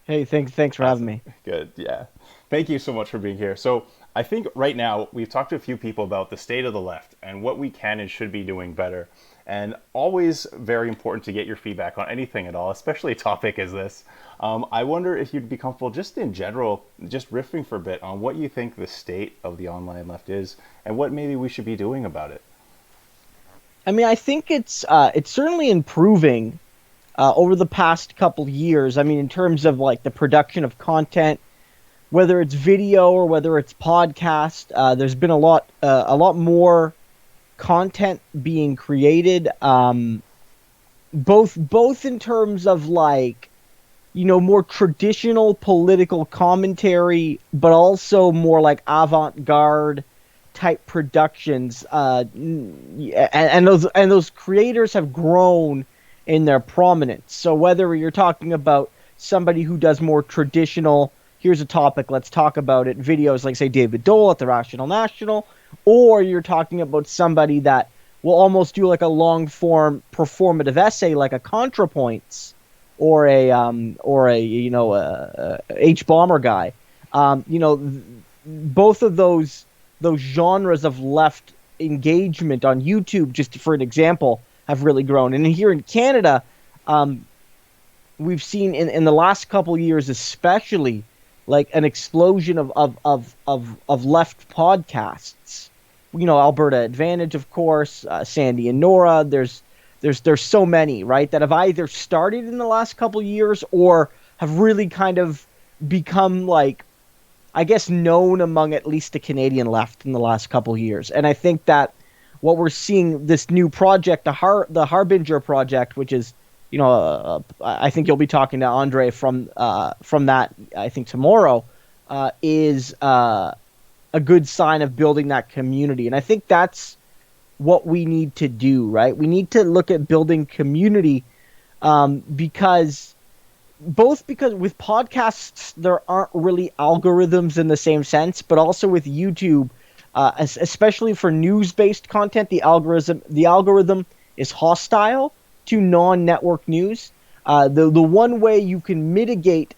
Hey, thanks for having Awesome. me. Good. Yeah. Thank you so much for being here. So, I think right now we've talked to a few people about the state of the left and what we can and should be doing better. And always very important to get your feedback on anything at all, especially a topic as this. I wonder if you'd be comfortable, just in general, just riffing for a bit on what you think the state of the online left is and what maybe we should be doing about it. I mean, I think it's certainly improving over the past couple years. I mean, in terms of like the production of content, whether it's video or whether it's podcast, there's been a lot more content being created. Both in terms of like more traditional political commentary, but also more like avant-garde type productions. And those creators have grown in their prominence. So whether you're talking about somebody who does more traditional, here's a topic, let's talk about it, videos like say David Dole at the Rational National, or you're talking about somebody that will almost do like a long form performative essay like a ContraPoints or a H bomber guy. Both of those genres of left engagement on YouTube, just for an example, have really grown. And here in Canada, um, we've seen in the last couple of years, especially, like an explosion of left podcasts. Alberta Advantage, of course, Sandy and Nora. There's so many, right, that have either started in the last couple of years or have really kind of become like, I guess, known among at least the Canadian left in the last couple of years. And I think that what we're seeing, this new project, the Harbinger project, which is, I think you'll be talking to Andre from that, I think tomorrow, is a good sign of building that community. And I think that's what we need to do, right? We need to look at building community, because with podcasts there aren't really algorithms in the same sense, but also with YouTube, especially for news-based content, the algorithm is hostile to non-network news. The one way you can mitigate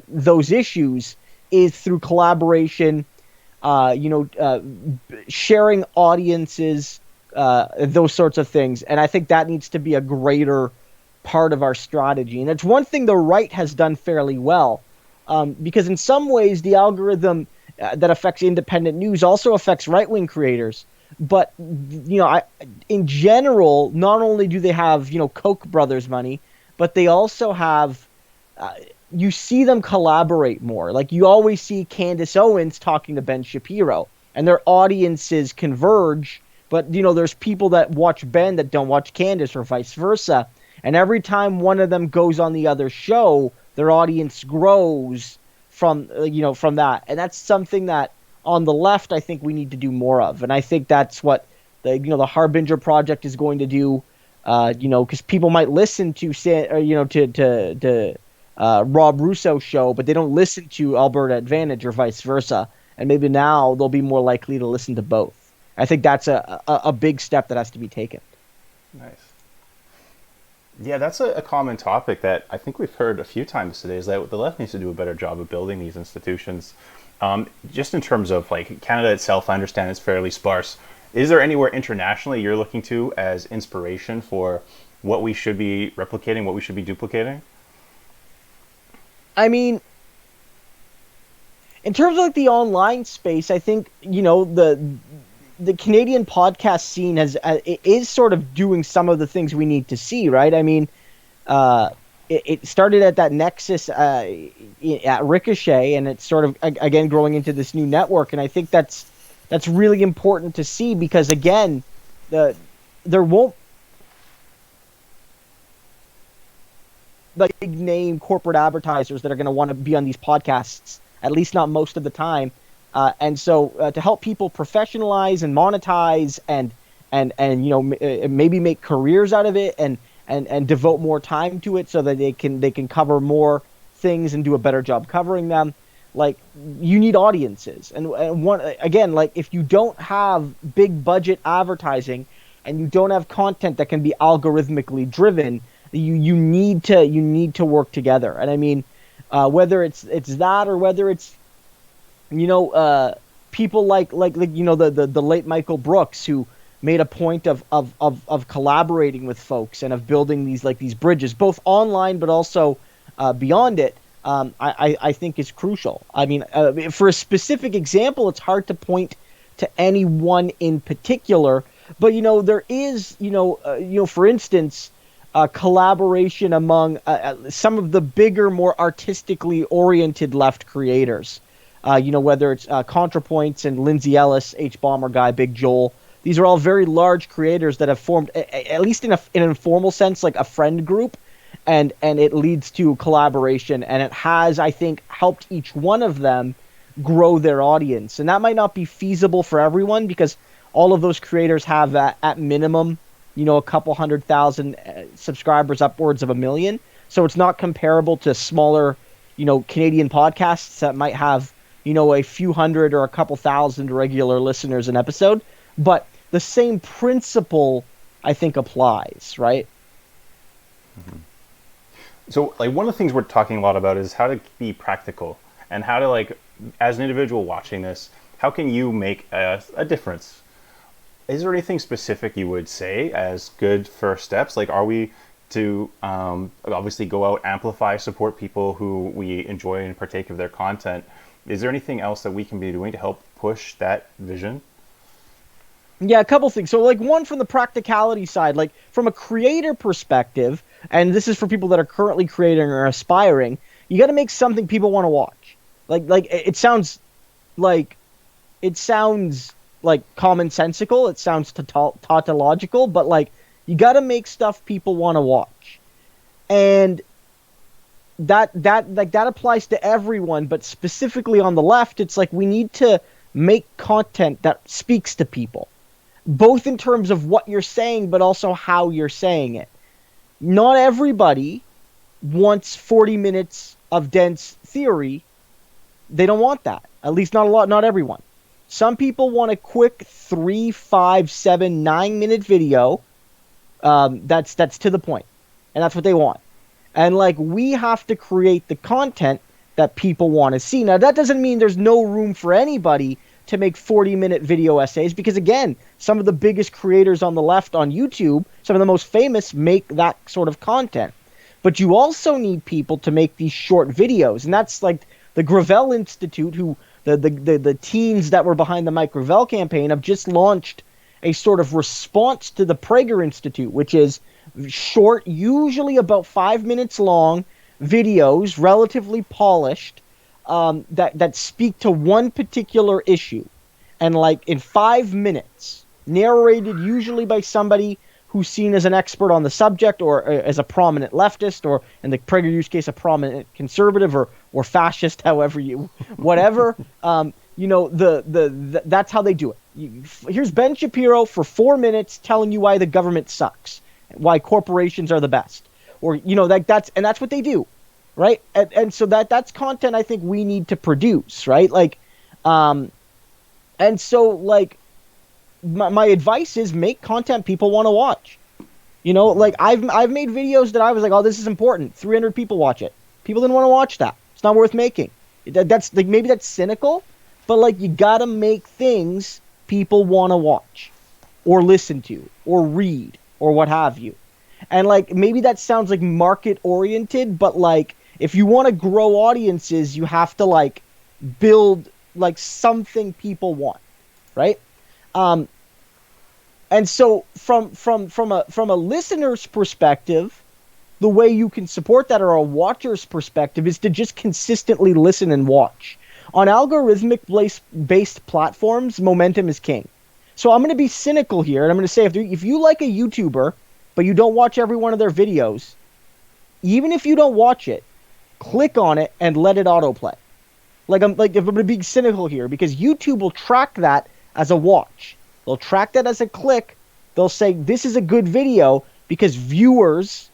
those issues is through collaboration, sharing audiences, those sorts of things. And I think that needs to be a greater part of our strategy. And it's one thing the right has done fairly well, because in some ways the algorithm that affects independent news also affects right-wing creators. But in general, not only do they have Koch brothers money, but they also have uh, you see them collaborate more. Like you always see Candace Owens talking to Ben Shapiro, and their audiences converge. But there's people that watch Ben that don't watch Candace, or vice versa. And every time one of them goes on the other show, their audience grows from that. And that's something that on the left, I think we need to do more of. And I think that's what the Harbinger project is going to do. Because people might listen to say, to Rob Russo's show, but they don't listen to Alberta Advantage or vice versa. And maybe now they'll be more likely to listen to both. I think that's a big step that has to be taken. Nice. Yeah, that's a common topic that I think we've heard a few times today is that the left needs to do a better job of building these institutions. Just in terms of like Canada itself, I understand it's fairly sparse. Is there anywhere internationally you're looking to as inspiration for what we should be replicating, what we should be duplicating? I mean, in terms of like the online space, I think the Canadian podcast scene is sort of doing some of the things we need to see, right? I mean, it started at that Nexus at Ricochet, and it's sort of again growing into this new network, and I think that's really important to see because again, the there won't like big name corporate advertisers that are going to want to be on these podcasts, at least not most of the time. And so to help people professionalize and monetize and maybe make careers out of it and devote more time to it so that they can cover more things and do a better job covering them. Like you need audiences, and one again, like if you don't have big budget advertising and you don't have content that can be algorithmically driven, you need to work together. And I mean, Whether it's that, or whether it's, you know, people like the late Michael Brooks, who made a point of collaborating with folks and of building these bridges, both online but also beyond it. I think is crucial. I mean, for a specific example, it's hard to point to any one in particular, but there is, for instance, collaboration among some of the bigger, more artistically oriented left creators. Whether it's ContraPoints and Lindsay Ellis, H Bomber Guy, Big Joel. These are all very large creators that have formed, at least in an informal sense, like a friend group, and it leads to collaboration, and it has, I think, helped each one of them grow their audience. And that might not be feasible for everyone, because all of those creators have at minimum, a couple 100,000 subscribers, upwards of 1 million. So it's not comparable to smaller, Canadian podcasts that might have, a few hundred or a couple thousand regular listeners an episode. But the same principle, I think, applies, right? Mm-hmm. So, like, one of the things we're talking a lot about is how to be practical, and how to, like, as an individual watching this, how can you make a difference? Is there anything specific you would say as good first steps? Like, are we to obviously go out, amplify, support people who we enjoy and partake of their content? Is there anything else that we can be doing to help push that vision? Yeah, a couple things. So, like, one, from the practicality side, like from a creator perspective, and this is for people that are currently creating or aspiring, you got to make something people want to watch. Like it sounds like commonsensical. It sounds tautological, but like, you got to make stuff people want to watch, and that applies to everyone. But specifically on the left, it's like we need to make content that speaks to people, both in terms of what you're saying, but also how you're saying it. Not everybody wants 40 minutes of dense theory. They don't want that. At least not everyone. Some people want a quick 3, 5, 7, 9-minute video that's to the point. And that's what they want. And like, we have to create the content that people want to see. Now, that doesn't mean there's no room for anybody to make 40-minute video essays, because again, some of the biggest creators on the left on YouTube, some of the most famous, make that sort of content. But you also need people to make these short videos, and that's like the Gravel Institute, who the teens that were behind the Mike Gravel campaign have just launched a sort of response to the Prager Institute, which is short, usually about 5 minutes long videos, relatively polished, that speak to one particular issue, and like in 5 minutes, narrated usually by somebody who's seen as an expert on the subject, or as a prominent leftist, or in the Prager use case, a prominent conservative or fascist, however whatever. That's how they do it. Here's Ben Shapiro for 4 minutes telling you why the government sucks, why corporations are the best, or that's what they do. Right. And so that's content I think we need to produce. Right. Like, and so like my advice is make content people want to watch. Like I've made videos that I was like, oh, this is important. 300 people watch it. People didn't want to watch that. It's not worth making. That's like, maybe that's cynical, but like, you got to make things people want to watch or listen to or read or what have you. And like, maybe that sounds like market oriented, but like, if you want to grow audiences, you have to like build like something people want, right? And so from a listener's perspective, the way you can support that, or a watcher's perspective, is to just consistently listen and watch. On algorithmic based platforms, momentum is king. So I'm going to be cynical here, and I'm going to say, if you like a YouTuber, but you don't watch every one of their videos, even if you don't watch it, click on it and let it autoplay. If I'm going to be cynical here, because YouTube will track that as a watch. They'll track that as a click. They'll say this is a good video because viewers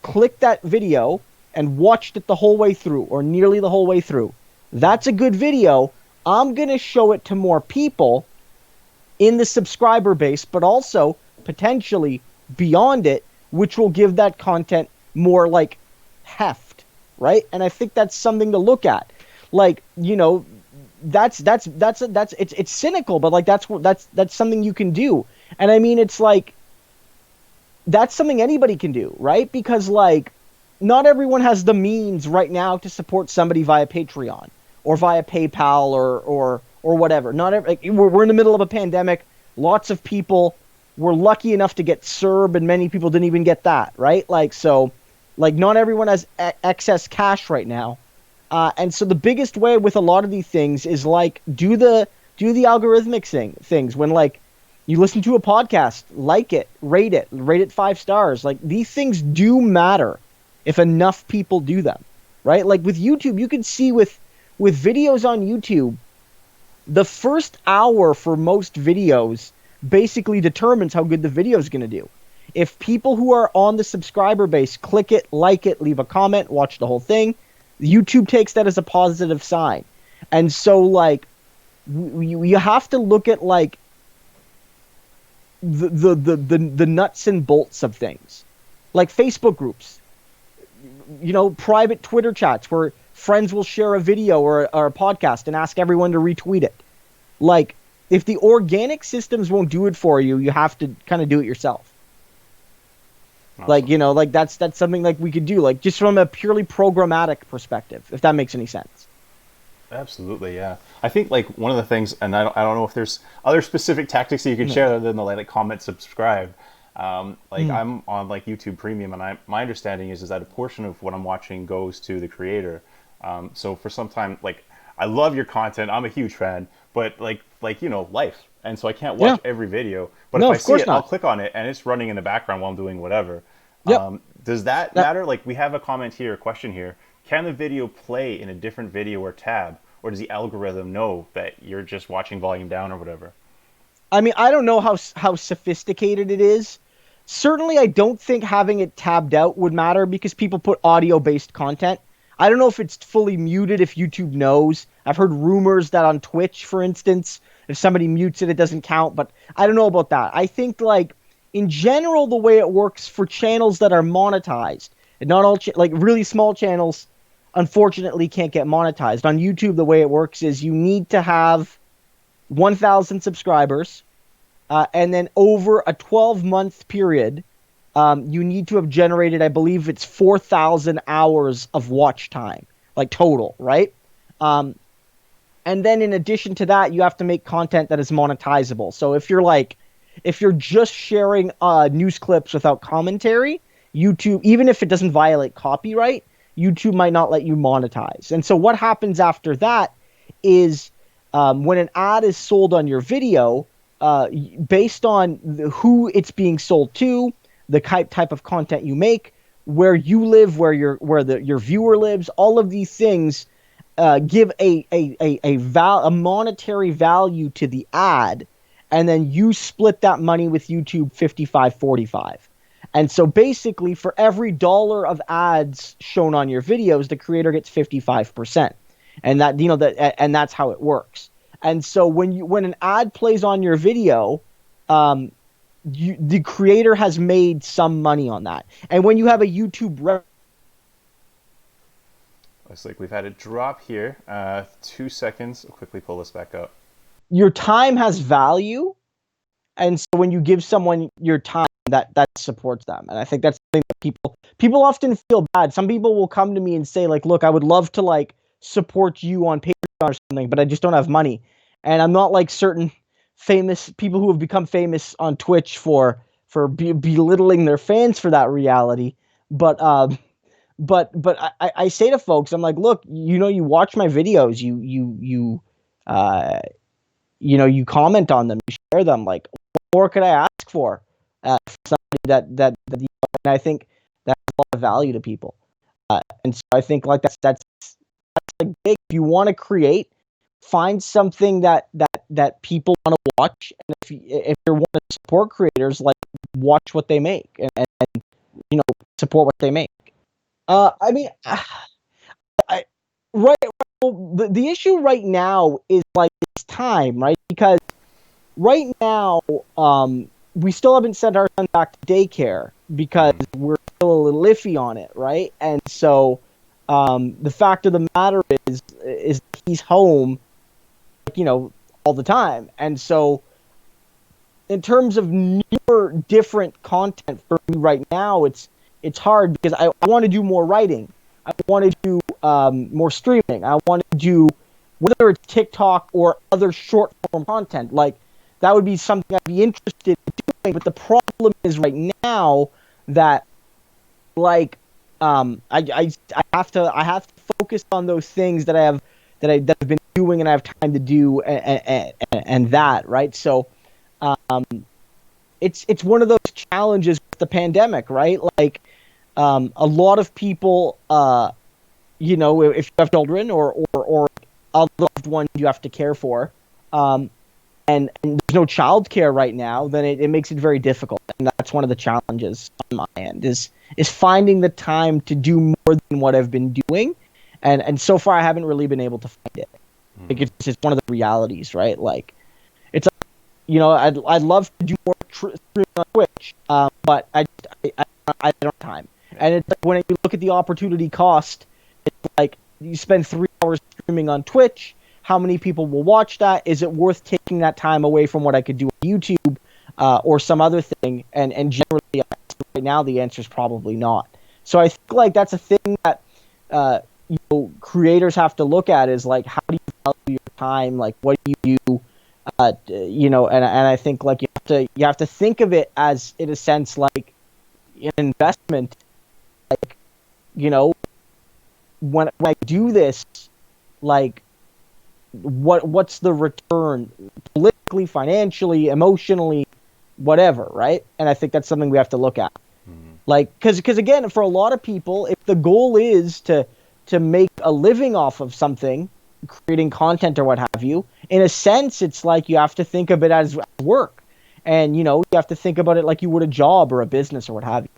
clicked that video and watched it the whole way through, or nearly the whole way through. That's a good video. I'm going to show it to more people in the subscriber base, but also potentially beyond it, which will give that content more like heft, right? And I think that's something to look at. Like, it's cynical, but like that's something you can do. And I mean, it's like that's something anybody can do, right? Because like not everyone has the means right now to support somebody via Patreon or via PayPal or whatever. Not every, like, we're in the middle of a pandemic. Lots of people were lucky enough to get CERB, and many people didn't even get that, right? Like so, like not everyone has excess cash right now, and so the biggest way with a lot of these things is like do the algorithmic things when like you listen to a podcast, like it, rate it 5 stars. Like these things do matter if enough people do them, right? Like with YouTube, you can see with videos on YouTube, the first hour for most videos basically determines how good the video is going to do. If people who are on the subscriber base click it, like it, leave a comment, watch the whole thing, YouTube takes that as a positive sign. And so like you have to look at like the nuts and bolts of things, like Facebook groups, private Twitter chats where friends will share a video or a podcast and ask everyone to retweet it. Like if the organic systems won't do it for you, you have to kind of do it yourself. Awesome. Like, like that's something like we could do, like just from a purely programmatic perspective, if that makes any sense. Absolutely, yeah. I think like one of the things, and I don't know if there's other specific tactics that you can share other than the like comment, subscribe. I'm on like YouTube Premium, and my understanding is that a portion of what I'm watching goes to the creator. So for some time, like I love your content, I'm a huge fan, but like life, and so I can't watch every video. But if I see it, I'll click on it, and it's running in the background while I'm doing whatever. Yep. Does that matter? Like we have a comment here, a question here. Can the video play in a different video or tab, or does the algorithm know that you're just watching volume down or whatever? I mean, I don't know how sophisticated it is. Certainly, I don't think having it tabbed out would matter because people put audio-based content. I don't know if it's fully muted, if YouTube knows. I've heard rumors that on Twitch, for instance, if somebody mutes it, it doesn't count, but I don't know about that. I think, like, in general, the way it works for channels that are monetized, and not all, like, really small channels, unfortunately, can't get monetized. On YouTube, the way it works is you need to have 1,000 subscribers, and then over a 12-month period, you need to have generated, I believe it's 4,000 hours of watch time, like total, right? And then in addition to that, you have to make content that is monetizable. So if you're just sharing news clips without commentary, YouTube, even if it doesn't violate copyright, YouTube might not let you monetize. And so what happens after that is when an ad is sold on your video, based on who it's being sold to, the type of content you make, where you live, where your viewer lives, all of these things give a monetary value to the ad, and then you split that money with YouTube 55-45. And so basically, for every dollar of ads shown on your videos, the creator gets 55%, and and that's how it works. And so when an ad plays on your video, the creator has made some money on that. And when you have a YouTube looks like we've had a drop here. 2 seconds. I'll quickly pull this back up. Your time has value, and so when you give someone your time, that supports them. And I think that's something that people often feel bad. Some people will come to me and say, like, look, I would love to like support you on Patreon or something, but I just don't have money. And I'm not like certain famous people who have become famous on Twitch for belittling their fans for that reality. But I say to folks, I'm like, look, you watch my videos, you comment on them, you share them. Like, what more could I ask for somebody that and I think that's a lot of value to people. And so I think like that's like big. If you want to create, find something that people want to watch, and if you want to support creators, like watch what they make and support what they make. I mean, the issue right now is like it's time, right? Because right now, we still haven't sent our son back to daycare because we're still a little iffy on it, right? And so, The fact of the matter is he's home, all the time. And so in terms of newer, different content for me right now, it's hard because I want to do more writing. I want to do more streaming. I want to do, whether it's TikTok or other short form content, like that would be something I'd be interested in doing. But the problem is right now that like I have to focus on those things that that I've been doing and I have time to do and that, right? So it's one of those challenges with the pandemic, right? Like a lot of people if you have children or other loved ones you have to care for, and there's no childcare right now, then it makes it very difficult. And that's one of the challenges on my end is finding the time to do more than what I've been doing. And so far I haven't really been able to find it. Like it's just one of the realities, right? Like it's, I'd love to do more streaming on Twitch, but I don't have time. And it's like when you look at the opportunity cost, it's like you spend 3 hours streaming on Twitch. How many people will watch that? Is it worth taking that time away from what I could do on YouTube or some other thing? And generally, right now, the answer is probably not. So I think like that's a thing that creators have to look at is like, how do you value your time? Like, what do you do? And I think like you have to think of it as, in a sense, like an investment. Like, when I do this, like, what's the return politically, financially, emotionally, whatever, right? And I think that's something we have to look at. Like, because again, for a lot of people, if the goal is to make a living off of something, creating content or what have you, in a sense, it's like you have to think of it as work, and you have to think about it like you would a job or a business or what have you.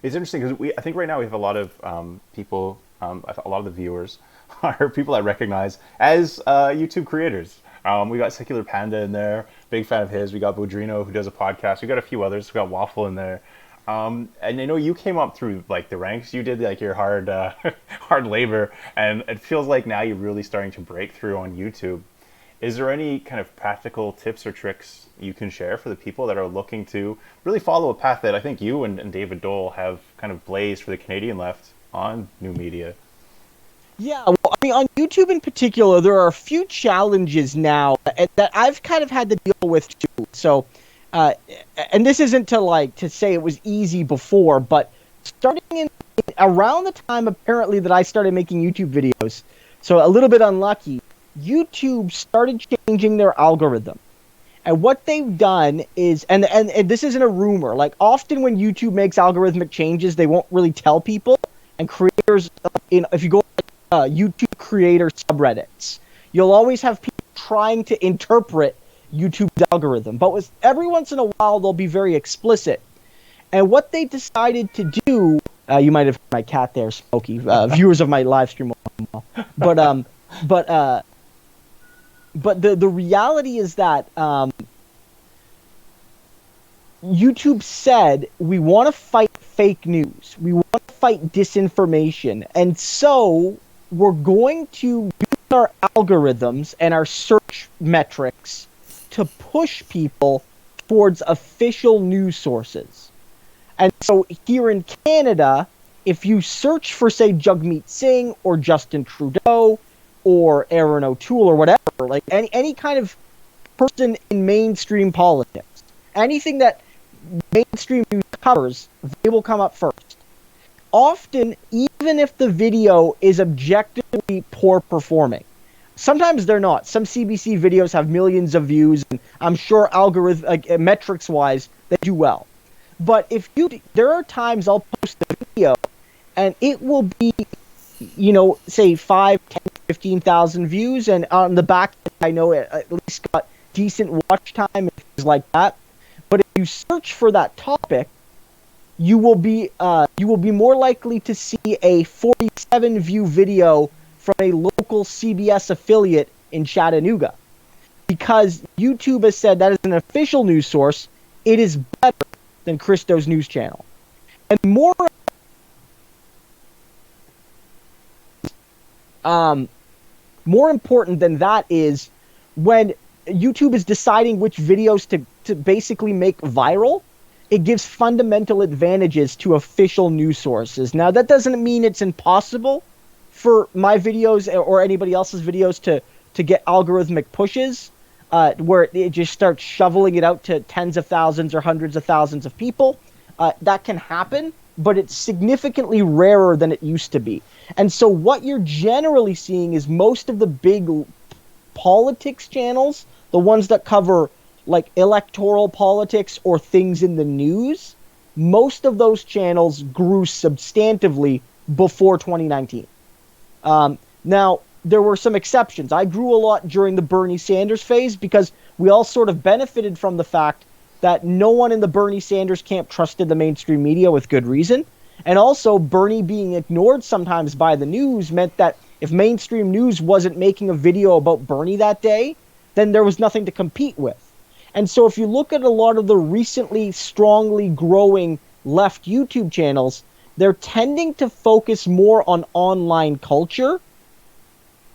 It's interesting because I think right now we have a lot of people, a lot of the viewers are people I recognize as YouTube creators. We got Secular Panda in there, big fan of his. We got Bodrino, who does a podcast. We got a few others. We got Waffle in there. And I know you came up through like the ranks. You did like your hard labor, and it feels like now you're really starting to break through on YouTube. Is there any kind of practical tips or tricks you can share for the people that are looking to really follow a path that I think you and David Dole have kind of blazed for the Canadian left on new media? Yeah, well, I mean, on YouTube in particular, there are a few challenges now that I've kind of had to deal with too. So, and this isn't to say it was easy before, but starting around the time apparently that I started making YouTube videos, so a little bit unlucky, YouTube started changing their algorithm. And what they've done is, and this isn't a rumor, like often when YouTube makes algorithmic changes, they won't really tell people. And creators, if you go YouTube creator subreddits, you'll always have people trying to interpret YouTube's algorithm. But every once in a while, they'll be very explicit. And what they decided to do, you might have heard my cat there, Smokey. Viewers of my live stream will know. But the reality is that YouTube said, we want to fight fake news. We want to fight disinformation. And so we're going to use our algorithms and our search metrics to push people towards official news sources. And so here in Canada, if you search for, say, Jagmeet Singh or Justin Trudeau or Aaron O'Toole or whatever, like any kind of person in mainstream politics, anything that mainstream news covers, they will come up first. Often, even if the video is objectively poor performing, sometimes they're not. Some CBC videos have millions of views, and I'm sure metrics-wise, they do well. But there are times I'll post the video, and it will be, say 5, 10, 15,000 views, and on the back, I know it at least got decent watch time and things like that. But if you search for that topic, you will be more likely to see a 47 view video from a local CBS affiliate in Chattanooga, because YouTube has said that is an official news source. It is better than Christo's news channel, and more More important than that is when YouTube is deciding which videos to basically make viral, it gives fundamental advantages to official news sources. Now, that doesn't mean it's impossible for my videos or anybody else's videos to get algorithmic pushes, where it just starts shoveling it out to tens of thousands or hundreds of thousands of people. That can happen, but it's significantly rarer than it used to be. And so what you're generally seeing is most of the big politics channels, the ones that cover like electoral politics or things in the news, most of those channels grew substantively before 2019. Now, there were some exceptions. I grew a lot during the Bernie Sanders phase because we all sort of benefited from the fact that no one in the Bernie Sanders camp trusted the mainstream media with good reason. And also, Bernie being ignored sometimes by the news meant that if mainstream news wasn't making a video about Bernie that day, then there was nothing to compete with. And so if you look at a lot of the recently strongly growing left YouTube channels, they're tending to focus more on online culture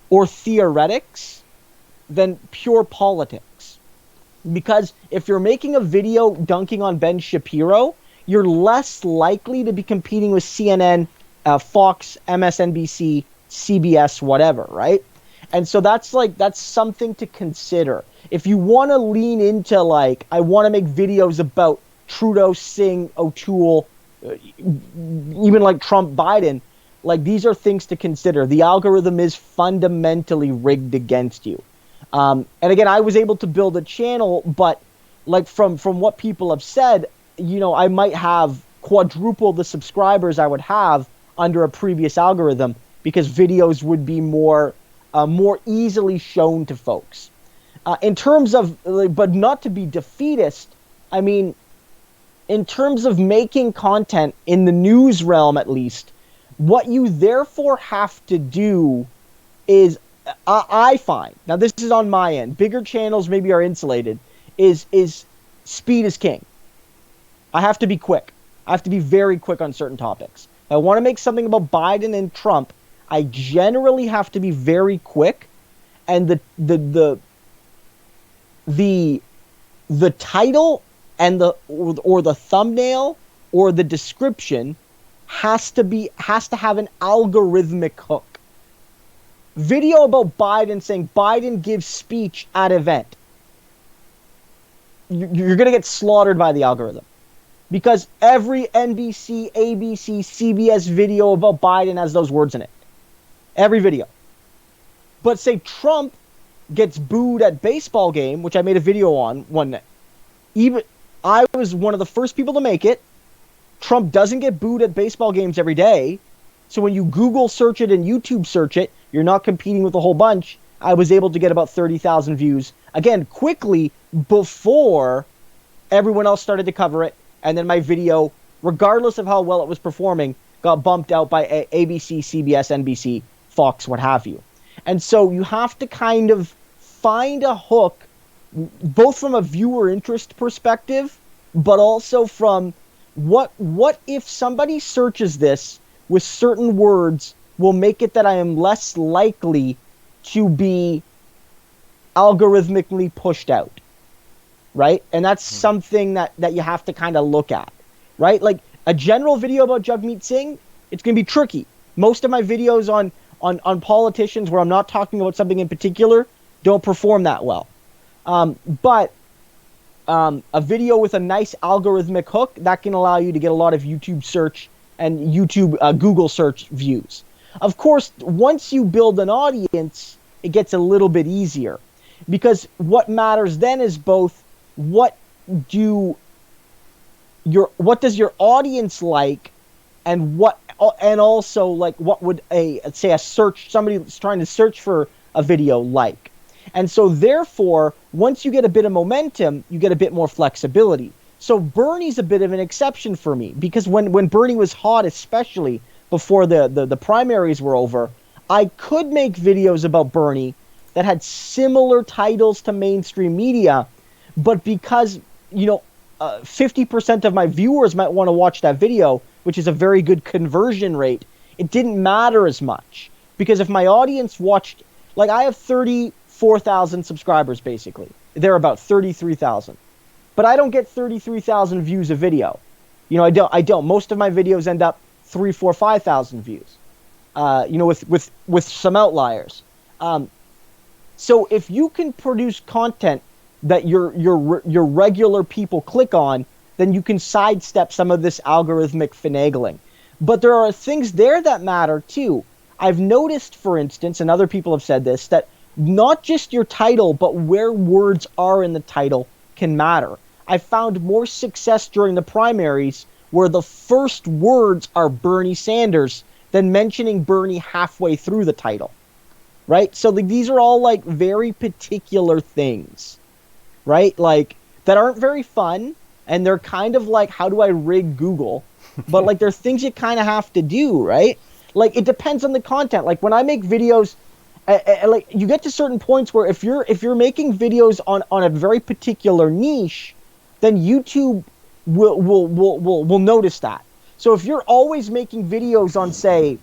or theoretics than pure politics. Because if you're making a video dunking on Ben Shapiro, you're less likely to be competing with CNN, Fox, MSNBC, CBS, whatever, right? And so that's something to consider. If you want to lean into I want to make videos about Trudeau, Singh, O'Toole, even like Trump, Biden, these are things to consider. The algorithm is fundamentally rigged against you. And again, I was able to build a channel, but from what people have said, I might have quadruple the subscribers I would have under a previous algorithm because videos would be more easily shown to folks. In terms of, but not to be defeatist, I mean, in terms of making content in the news realm, at least, what you therefore have to do is, I find, now this is on my end, bigger channels maybe are insulated, is speed is king. I have to be quick. I have to be very quick on certain topics. If I want to make something about Biden and Trump, I generally have to be very quick, and the title and the thumbnail or the description has to have an algorithmic hook. Video about Biden saying Biden gives speech at event. You're going to get slaughtered by the algorithm. Because every NBC, ABC, CBS video about Biden has those words in it. Every video. But say Trump gets booed at baseball game, which I made a video on one night. Even I was one of the first people to make it. Trump doesn't get booed at baseball games every day. So when you Google search it and YouTube search it, you're not competing with a whole bunch. I was able to get about 30,000 views. Again, quickly before everyone else started to cover it. And then my video, regardless of how well it was performing, got bumped out by ABC, CBS, NBC, Fox, what have you. And so you have to kind of find a hook, both from a viewer interest perspective, but also from what if somebody searches this with certain words will make it that I am less likely to be algorithmically pushed out. Right? And that's something that you have to kind of look at, right? Like a general video about Jagmeet Singh, it's going to be tricky. Most of my videos on politicians where I'm not talking about something in particular don't perform that well. But a video with a nice algorithmic hook, that can allow you to get a lot of YouTube search and Google search views. Of course, once you build an audience, it gets a little bit easier because what matters then is both what does your audience like, and also what would somebody that's trying to search for a video like. And so therefore, once you get a bit of momentum, you get a bit more flexibility. So Bernie's a bit of an exception for me because when Bernie was hot, especially before the primaries were over, I could make videos about Bernie that had similar titles to mainstream media. But because, 50% of my viewers might want to watch that video, which is a very good conversion rate, it didn't matter as much. Because if my audience watched, like I have 34,000 subscribers basically. They're about 33,000. But I don't get 33,000 views a video. You know, I don't. Most of my videos end up 3, 4, 5,000 views. You know, with some outliers. So if you can produce content that your regular people click on, then you can sidestep some of this algorithmic finagling. But there are things there that matter too. I've noticed, for instance, and other people have said this, that not just your title, but where words are in the title can matter. I found more success during the primaries where the first words are Bernie Sanders than mentioning Bernie halfway through the title, right? So these are all like very particular things, right? Like that aren't very fun, and they're kind of like, how do I rig Google? But like, they're things you kind of have to do, right? Like, it depends on the content. Like when I make videos, like you get to certain points where if you're making videos on a very particular niche, then YouTube will notice that. So if you're always making videos on, say,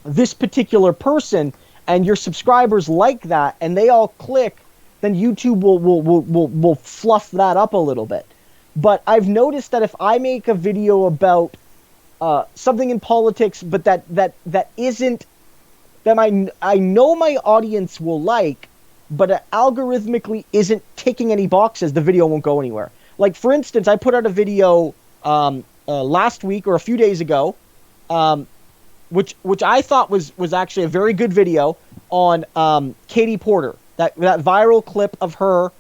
this particular person, and your subscribers like that, and they all click, then YouTube will fluff that up a little bit. But I've noticed that if I make a video about something in politics, but that isn't that I know my audience will like, but it algorithmically isn't ticking any boxes, the video won't go anywhere. Like for instance, I put out a video last week or a few days ago, which I thought was actually a very good video on Katie Porter, that viral clip of her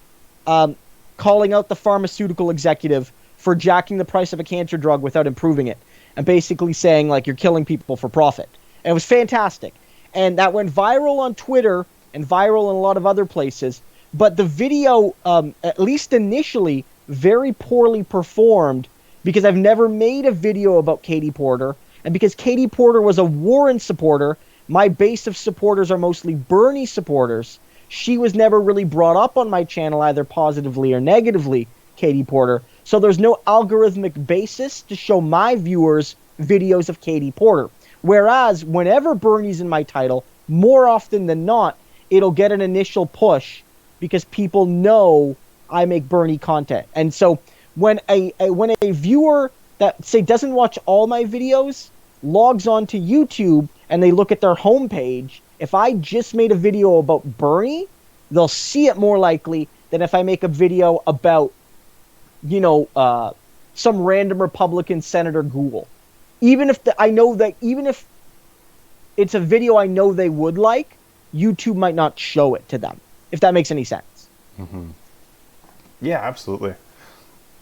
calling out the pharmaceutical executive for jacking the price of a cancer drug without improving it, and basically saying like you're killing people for profit. And it was fantastic, and that went viral on Twitter and viral in a lot of other places. But the video, at least initially, very poorly performed because I've never made a video about Katie Porter. And because Katie Porter was a Warren supporter, my base of supporters are mostly Bernie supporters. She was never really brought up on my channel, either positively or negatively, Katie Porter. So there's no algorithmic basis to show my viewers videos of Katie Porter. Whereas whenever Bernie's in my title, more often than not, it'll get an initial push because people know I make Bernie content. And so when a viewer that, say, doesn't watch all my videos logs on to YouTube and they look at their homepage, if I just made a video about Bernie, they'll see it more likely than if I make a video about, you know, some random Republican Senator Google. Even if even if it's a video I know they would like, YouTube might not show it to them, if that makes any sense. Mm-hmm. Yeah, absolutely.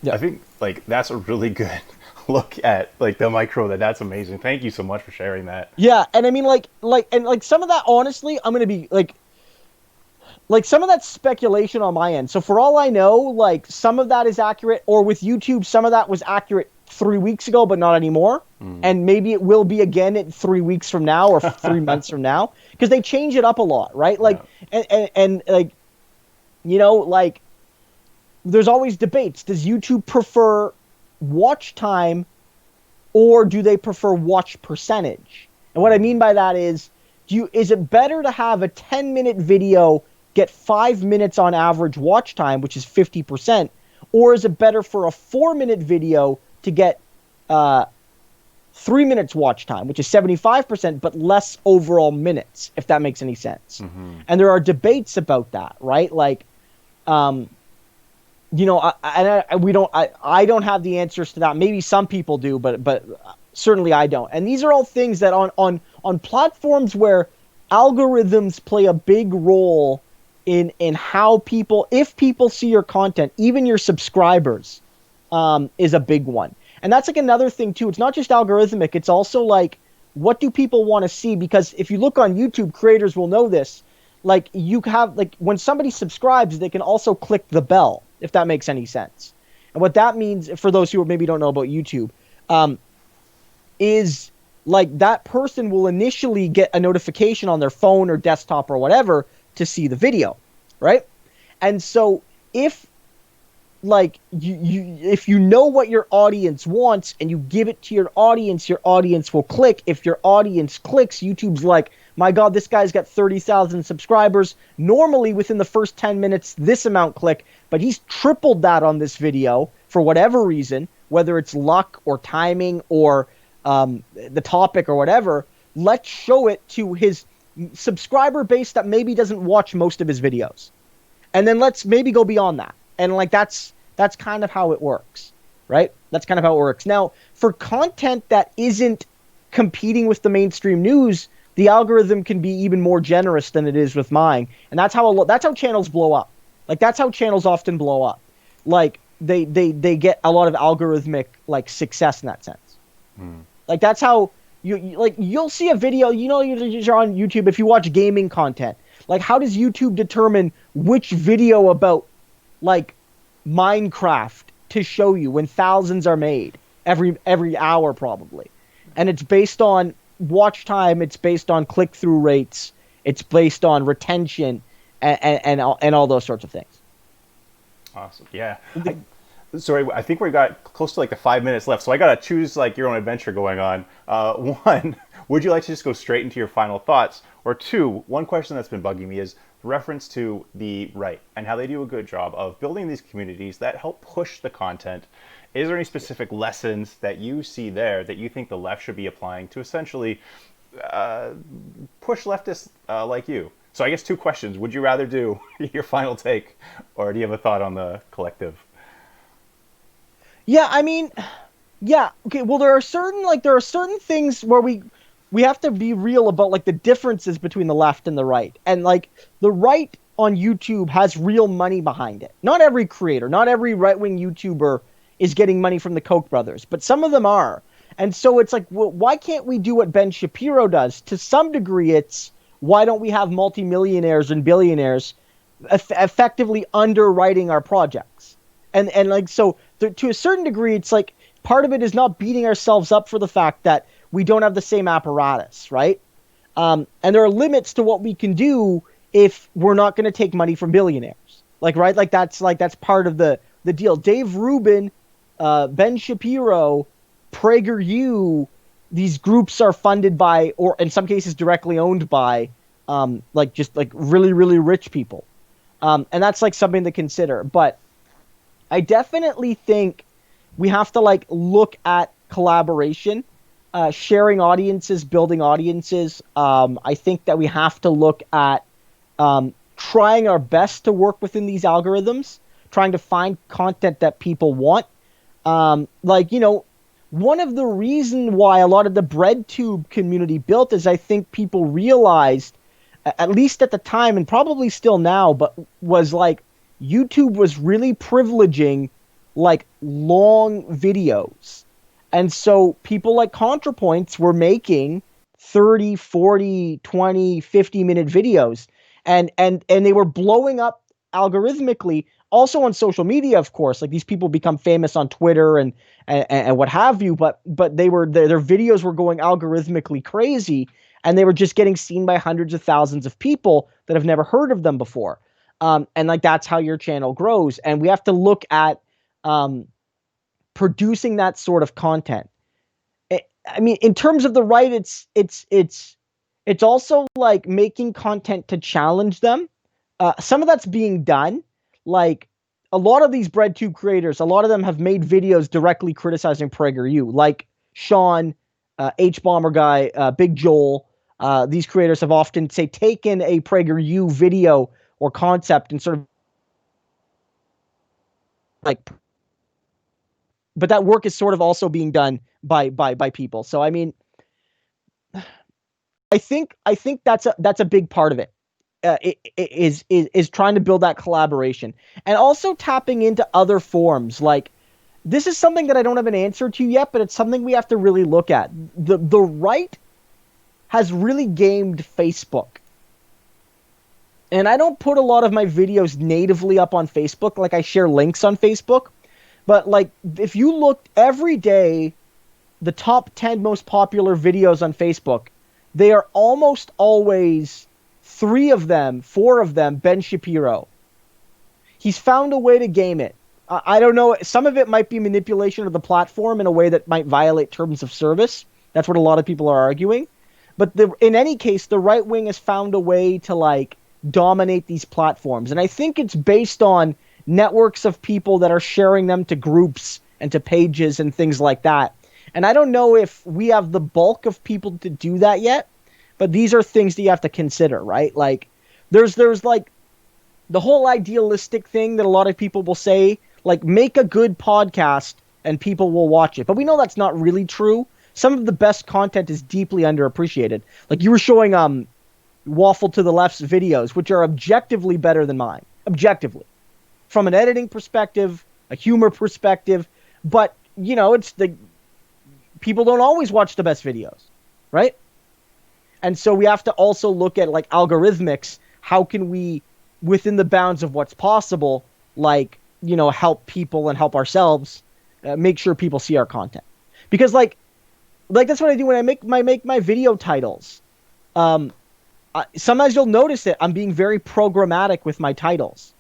Yeah. I think like that's a really good look at like the micro. That's amazing. Thank you so much for sharing that. Yeah, and I mean like some of that, honestly, I'm gonna be like some of that speculation on my end. So for all I know, like some of that is accurate, or with YouTube, some of that was accurate 3 weeks ago, but not anymore. And maybe it will be again in 3 weeks from now or 3 months from now, because they change it up a lot, right? Like, yeah. and like, you know, like there's always debates. Does YouTube prefer watch time, or do they prefer watch percentage? And what I mean by that is, is it better to have a 10-minute video get 5 minutes on average watch time, which is 50%, or is it better for a 4-minute video to get 3 minutes watch time, which is 75%, but less overall minutes, if that makes any sense? Mm-hmm. And there are debates about that, right? Like, you know, I don't have the answers to that. Maybe some people do, but certainly I don't. And these are all things that on platforms where algorithms play a big role in how people, if people see your content, even your subscribers, is a big one. And that's like another thing too. It's not just algorithmic. It's also like, what do people want to see? Because if you look on YouTube, creators will know this. Like you have, like when somebody subscribes, they can also click the bell, if that makes any sense. And what that means, for those who maybe don't know about YouTube, is like that person will initially get a notification on their phone or desktop or whatever to see the video, right? And so if like if you know what your audience wants and you give it to your audience will click. If your audience clicks, YouTube's like, my God, this guy's got 30,000 subscribers. Normally within the first 10 minutes, this amount click, but he's tripled that on this video for whatever reason, whether it's luck or timing or the topic or whatever. Let's show it to his subscriber base that maybe doesn't watch most of his videos. And then let's maybe go beyond that. And like that's kind of how it works, right? That's kind of how it works. Now, for content that isn't competing with the mainstream news, the algorithm can be even more generous than it is with mine. And that's how channels blow up. Like that's how channels often blow up. Like they get a lot of algorithmic like success in that sense. Like that's how you'll see a video, you're on YouTube if you watch gaming content. Like how does YouTube determine which video about like Minecraft to show you when thousands are made every hour probably? And it's based on watch time, it's based on click-through rates, it's based on retention and all those sorts of things. Awesome. Yeah. Sorry, I think we've got close to like the 5 minutes left, so I got to choose like your own adventure going on. One, would you like to just go straight into your final thoughts? Or two, one question that's been bugging me is reference to the right and how they do a good job of building these communities that help push the content. Is there any specific lessons that you see there that you think the left should be applying to essentially push leftists like you? So I guess two questions. Would you rather do your final take, or do you have a thought on the collective? Yeah, I mean, yeah, okay, well there are certain things where we have to be real about like the differences between the left and the right. And like the right on YouTube has real money behind it. Not every creator, not every right-wing YouTuber is getting money from the Koch brothers, but some of them are. And so it's like, well, why can't we do what Ben Shapiro does? To some degree, it's why don't we have multimillionaires and billionaires effectively underwriting our projects? And like, so to a certain degree, it's like part of it is not beating ourselves up for the fact that we don't have the same apparatus, right? And there are limits to what we can do if we're not going to take money from billionaires. Like, right? Like that's part of the deal. Dave Rubin, Ben Shapiro, PragerU, these groups are funded by, or in some cases directly owned by, like just like really, really rich people. And that's like something to consider. But I definitely think we have to like look at collaboration, sharing audiences, building audiences. I think that we have to look at trying our best to work within these algorithms, trying to find content that people want. Like, one of the reasons why a lot of the BreadTube community built is I think people realized, at least at the time and probably still now, but was like YouTube was really privileging like long videos. And so people like ContraPoints were making 30, 40, 20, 50-minute videos. And they were blowing up algorithmically. Also on social media, of course, like these people become famous on Twitter and what have you, but their videos were going algorithmically crazy, and they were just getting seen by hundreds of thousands of people that have never heard of them before. And like that's how your channel grows. And we have to look at producing that sort of content. I mean, in terms of the right, it's also like making content to challenge them. Some of that's being done. Like a lot of these BreadTube creators, a lot of them have made videos directly criticizing PragerU, like Sean, H-Bomber Guy, Big Joel. These creators have often, say, taken a PragerU video or concept and sort of like, but that work is sort of also being done by people. So I mean, I think that's a big part of it. Is trying to build that collaboration and also tapping into other forms. Like this is something that I don't have an answer to yet, but it's something we have to really look at. The right has really gamed Facebook. And I don't put a lot of my videos natively up on Facebook. Like I share links on Facebook, but like if you looked every day, the top 10 most popular videos on Facebook, they are almost always 4 of them, Ben Shapiro. He's found a way to game it. I don't know. Some of it might be manipulation of the platform in a way that might violate terms of service. That's what a lot of people are arguing. But in any case, the right wing has found a way to like dominate these platforms. And I think it's based on networks of people that are sharing them to groups and to pages and things like that. And I don't know if we have the bulk of people to do that yet, but these are things that you have to consider, right? Like there's like the whole idealistic thing that a lot of people will say, like make a good podcast and people will watch it. But we know that's not really true. Some of the best content is deeply underappreciated. Like you were showing Waffle to the Left's videos, which are objectively better than mine. Objectively. From an editing perspective, a humor perspective, but you know, it's the people don't always watch the best videos, right? And so we have to also look at like algorithmics. How can we, within the bounds of what's possible, like, you know, help people and help ourselves make sure people see our content? Because like that's what I do when I make my video titles. Um, Sometimes you'll notice it. I'm being very programmatic with my titles.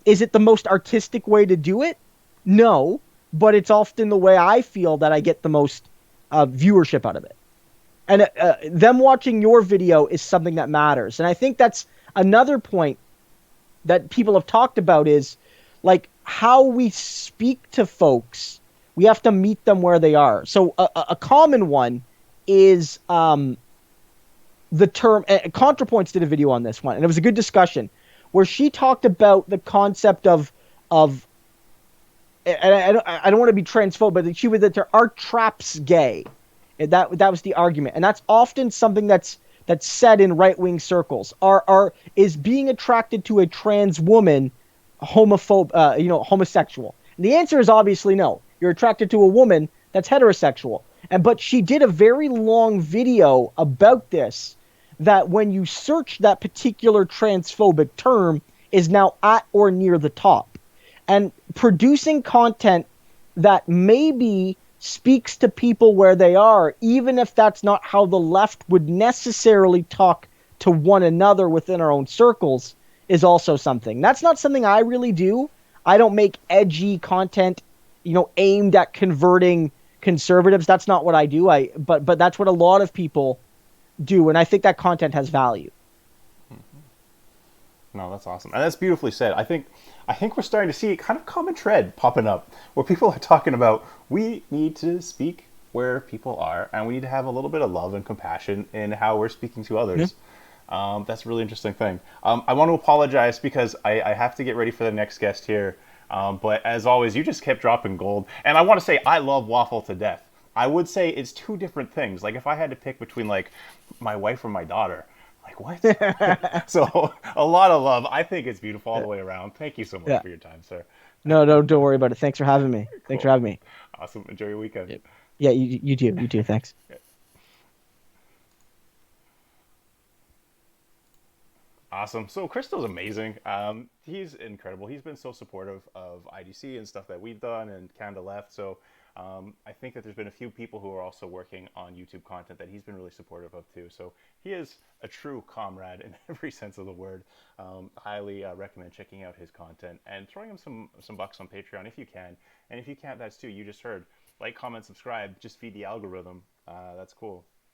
Is it the most artistic way to do it? No, but it's often the way I feel that I get the most viewership out of it. And them watching your video is something that matters. And I think that's another point that people have talked about is like how we speak to folks. We have to meet them where they are. So a common one is the term. ContraPoints did a video on this one, and it was a good discussion where she talked about the concept of. And I don't want to be transphobic, but she was that there are traps gay. That was the argument, and that's often something that's said in right wing circles. Is being attracted to a trans woman homosexual? And the answer is obviously no. You're attracted to a woman that's heterosexual. But she did a very long video about this. That when you search that particular transphobic term is now at or near the top, and producing content that maybe speaks to people where they are, even if that's not how the left would necessarily talk to one another within our own circles, is also something. That's not something I really do. I don't make edgy content, you know, aimed at converting conservatives. That's not what I do. But that's what a lot of people do, and I think that content has value. No, that's awesome, and that's beautifully said. I think we're starting to see a kind of common thread popping up where people are talking about we need to speak where people are, and we need to have a little bit of love and compassion in how we're speaking to others. That's a really interesting thing. I want to apologize because I have to get ready for the next guest here. But as always, you just kept dropping gold, and I want to say I love Waffle to death. I would say it's two different things. Like if I had to pick between like my wife or my daughter, like what? So a lot of love. I think it's beautiful all the way around. Thank you so much Yeah. for your time, sir. No, don't worry about it. Thanks for having me. Thanks for Cool. having me. Awesome. Enjoy your weekend. Yep. Yeah, you too. You too. Thanks. Awesome. So Christo's amazing. He's incredible. He's been so supportive of IDC and stuff that we've done and Canada Left. So I think that there's been a few people who are also working on YouTube content that he's been really supportive of too. So he is a true comrade in every sense of the word. Highly recommend checking out his content and throwing him some bucks on Patreon if you can. And if you can't, that's too. You just heard. Like, comment, subscribe. Just feed the algorithm. That's cool.